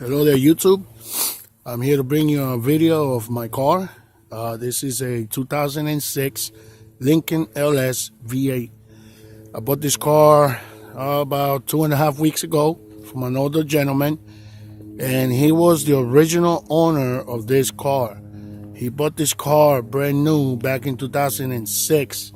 Hello there, YouTube. I'm here to bring you a video of my car. This is a 2006 Lincoln LS V8. I bought this car about 2.5 weeks ago from an older gentleman, and he was the original owner of this car. He bought this car brand new back in 2006,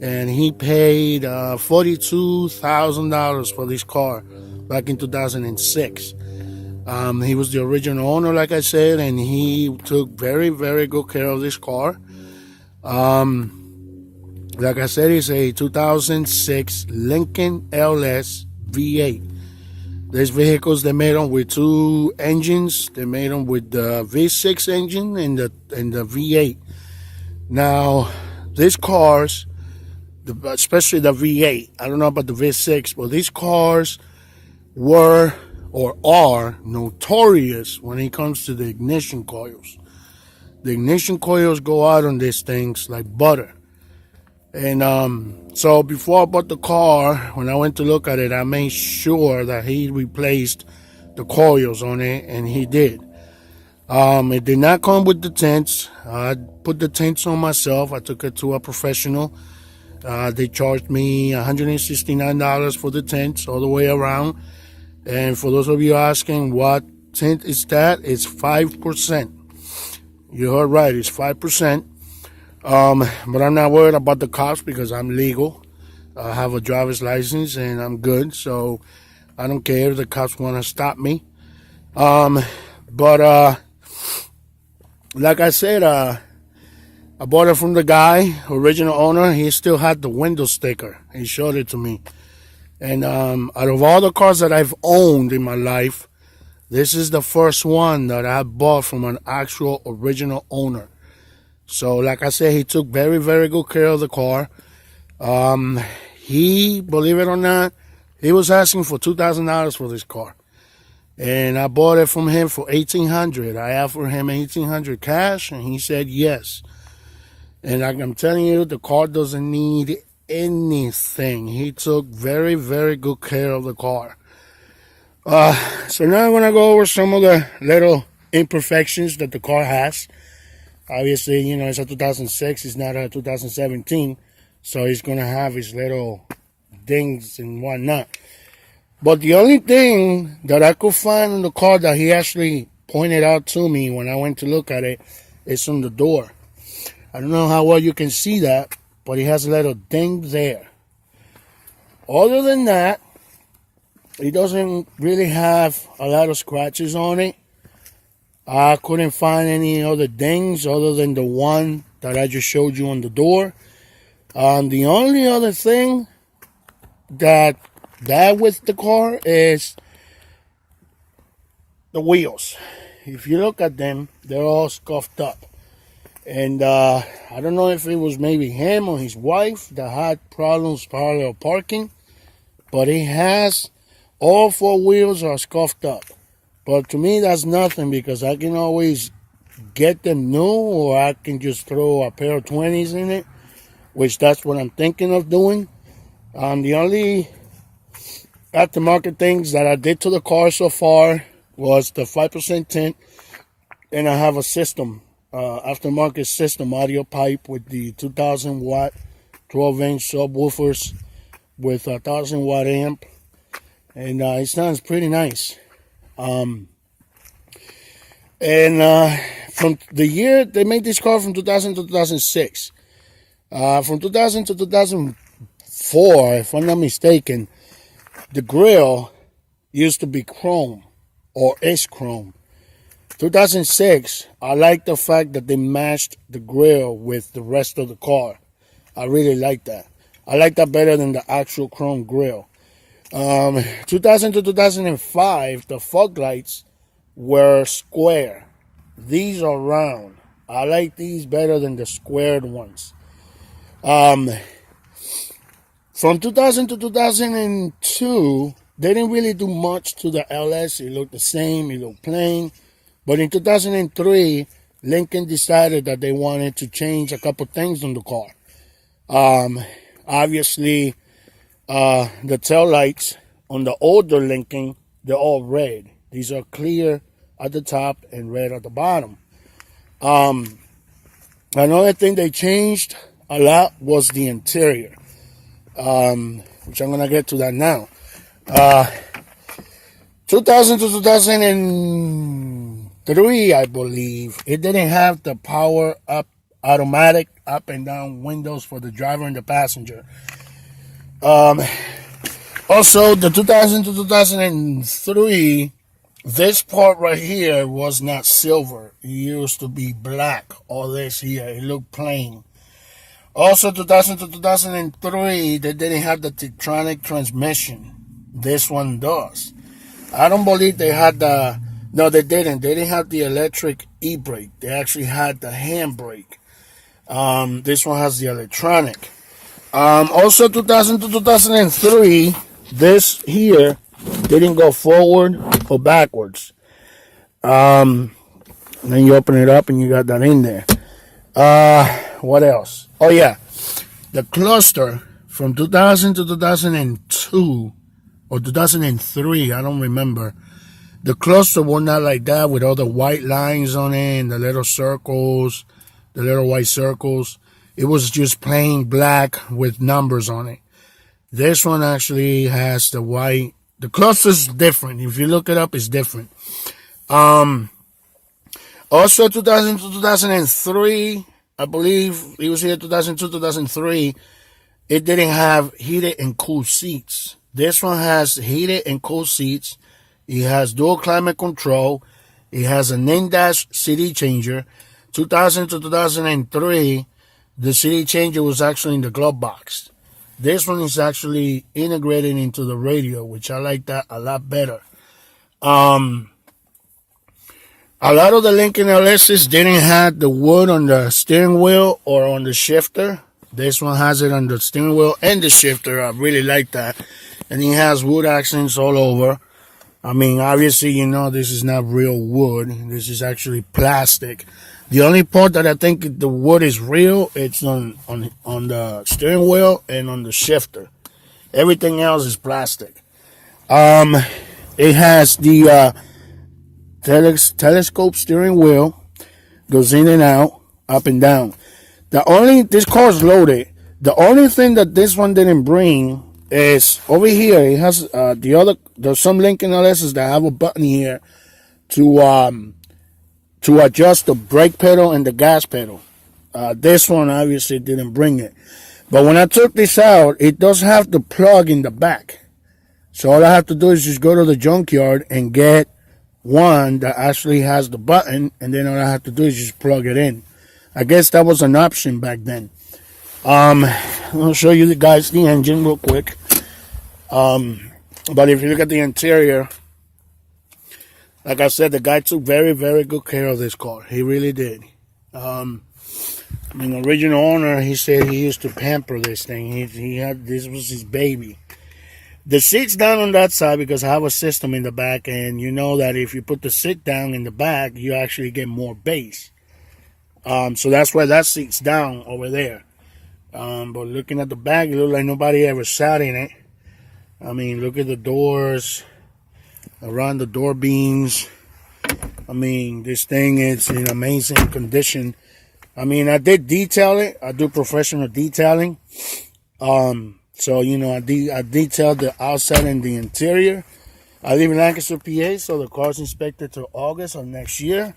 and he paid $42,000 for this car back in 2006. He was the original owner, like I said, and he took very, very good care of this car. Like I said, it's a 2006 Lincoln LS V8. These vehicles, they made them with two engines. They made them with the V6 engine and the V8. Now, these cars, especially the V8, I don't know about the V6, but these cars were or are notorious when it comes to the ignition coils. The ignition coils go out on these things like butter. And so before I bought the car, when I went to look at it, I made sure that he replaced the coils on it, and he did. It did not come with the tints. I put the tints on myself. I took it to a professional. They charged me $169 for the tints all the way around. And for those of you asking what tint is that, it's 5%. You heard right, it's 5%. But I'm not worried about the cops because I'm legal. I have a driver's license and I'm good, so I don't care if the cops want to stop me. But like I said, I bought it from the guy, original owner. He still had the window sticker. He showed it to me. And out of all the cars that I've owned in my life, this is the first one that I bought from an actual original owner. So, like I said, he took very, very good care of the car. He, believe it or not, he was asking for $2,000 for this car. And I bought it from him for $1,800. I offered him $1,800 cash, and he said yes. And like I'm telling you, the car doesn't need anything. He took very, very good care of the car. So now I'm going to go over some of the little imperfections that the car has. Obviously, you know, it's a 2006, it's not a 2017, so he's going to have his little dings and whatnot. But the only thing that I could find in the car that he actually pointed out to me when I went to look at it is on the door. I don't know how well you can see that, but he has a little ding there. Other than that, he doesn't really have a lot of scratches on it. I couldn't find any other dings other than the one that I just showed you on the door. The only other thing that with the car is the wheels. If you look at them, they're all scuffed up. And I don't know if it was maybe him or his wife that had problems parallel parking, but he has all four wheels are scuffed up. But to me, that's nothing because I can always get them new, or I can just throw a pair of 20s in it, which that's what I'm thinking of doing. The only aftermarket things that I did to the car so far was the 5% tint, and I have a system, aftermarket system audio pipe with the 2,000 watt 12-inch subwoofers with a 1,000 watt amp, and it sounds pretty nice. From the year they made this car, from 2000 to 2006, from 2000 to 2004, if I'm not mistaken, the grill used to be chrome, or is chrome. 2006, I like the fact that they matched the grill with the rest of the car. I really like that. I like that better than the actual chrome grill. 2000 to 2005, the fog lights were square. These are round. I like these better than the squared ones. From 2000 to 2002, they didn't really do much to the LS. It looked the same. It looked plain. But in 2003, Lincoln decided that they wanted to change a couple things on the car. Obviously, the tail lights on the older Lincoln, they're all red. These are clear at the top and red at the bottom. Another thing they changed a lot was the interior, which I'm gonna get to that now. 2000 to 2003, I believe, it didn't have the power up automatic up and down windows for the driver and the passenger. Also, the 2000 to 2003, this part right here was not silver. It used to be black. All this here, it looked plain. Also, 2000 to 2003, they didn't have the Tektronix transmission. This one does. I don't believe they had the... No, they didn't. They didn't have the electric e-brake. They actually had the handbrake. This one has the electronic. Also, 2000 to 2003, this here didn't go forward or backwards. And then you open it up and you got that in there. What else? Oh, yeah. The cluster from 2000 to 2002 or 2003, I don't remember. The cluster was not like that with all the white lines on it and the little circles, the little white circles. It was just plain black with numbers on it. This one actually has the white. The cluster's different. If you look it up, it's different. Also, 2000 to 2003, I believe it was here 2002, 2003. It didn't have heated and cool seats. This one has heated and cool seats. It has dual climate control. It has an in-dash CD changer. 2000 to 2003, the CD changer was actually in the glove box. This one is actually integrated into the radio, which I like that a lot better. A lot of the Lincoln LSs didn't have the wood on the steering wheel or on the shifter. This one has it on the steering wheel and the shifter. I really like that. And it has wood accents all over. I mean, obviously, you know, this is not real wood. This is actually plastic. The only part that I think the wood is real, it's on the steering wheel and on the shifter. Everything else is plastic. It has the telescope steering wheel, goes in and out, up and down. This car is loaded. The only thing that this one didn't bring is over here. It has there's some Lincoln LSs that have a button here to adjust the brake pedal and the gas pedal. This one obviously didn't bring it. But when I took this out, it does have the plug in the back. So all I have to do is just go to the junkyard and get one that actually has the button, and then all I have to do is just plug it in. I guess that was an option back then. I'll show you guys the engine real quick. But if you look at the interior, like I said, the guy took very, very good care of this car. He really did. The original owner, he said he used to pamper this thing. This was his baby. The seat's down on that side because I have a system in the back, and you know that if you put the seat down in the back, you actually get more bass. So that's why that seat's down over there. But looking at the back, it looks like nobody ever sat in it. I mean, look at the doors, around the door beams. I mean, this thing is in amazing condition. I mean, I did detail it. I do professional detailing. So, you know, I detailed the outside and the interior. I live in Lancaster, PA, so the car's inspected till August of next year.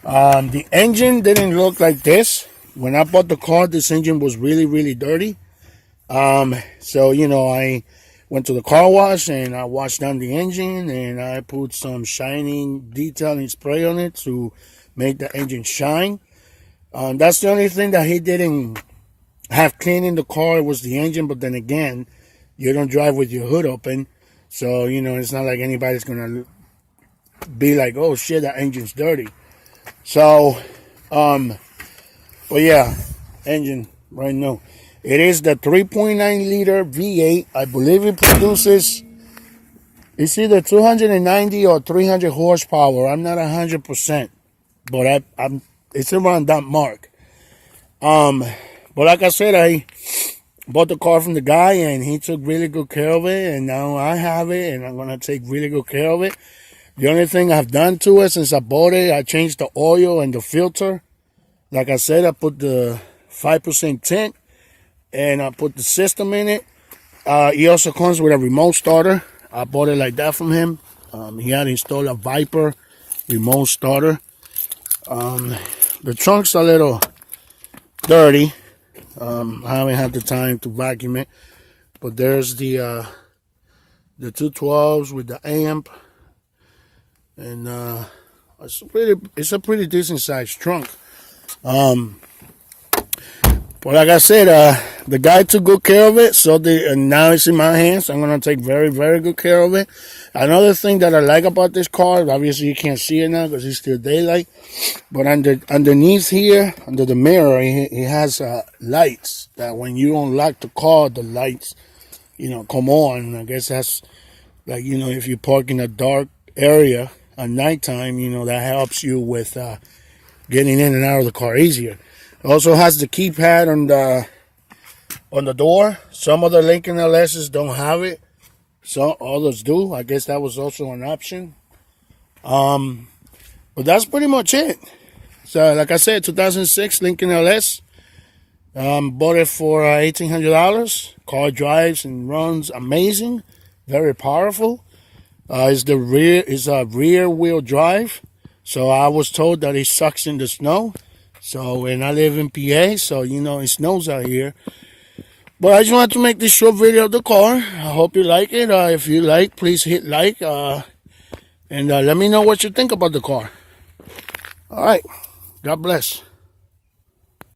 The engine didn't look like this. When I bought the car, this engine was really, really dirty. So, you know, I went to the car wash and I washed down the engine and I put some shining detailing spray on it to make the engine shine. That's the only thing that he didn't have clean in the car was the engine. But then again, you don't drive with your hood open. So, you know, it's not like anybody's going to be like, oh, shit, that engine's dirty. So, but yeah, engine right now. It is the 3.9 liter V8. I believe it produces, it's either 290 or 300 horsepower. I'm not 100%, but it's around that mark. But like I said, I bought the car from the guy and he took really good care of it, and now I have it and I'm going to take really good care of it. The only thing I've done to it since I bought it, I changed the oil and the filter. Like I said, I put the 5% tint and I put the system in it. He also comes with a remote starter. I bought it like that from him. He had installed a Viper remote starter. The trunk's a little dirty. I haven't had the time to vacuum it. But there's the 212s with the amp. And it's a pretty decent sized trunk. But like I said, the guy took good care of it, so now it's in my hands. I'm going to take very, very good care of it. Another thing that I like about this car, obviously you can't see it now because it's still daylight, but underneath here, under the mirror, it has lights that when you unlock the car, the lights, come on. I guess that's like, if you park in a dark area at nighttime, that helps you with getting in and out of the car easier. It also has the keypad on the door. Some of the Lincoln LSs don't have it. Some others do. I guess that was also an option. But that's pretty much it. So like I said, 2006 Lincoln LS. Bought it for $1,800. Car drives and runs amazing. Very powerful. It's a rear wheel drive. So I was told that it sucks in the snow. So, and I live in PA, so, it snows out here. But I just wanted to make this short video of the car. I hope you like it. If you like, please hit like. And let me know what you think about the car. All right. God bless.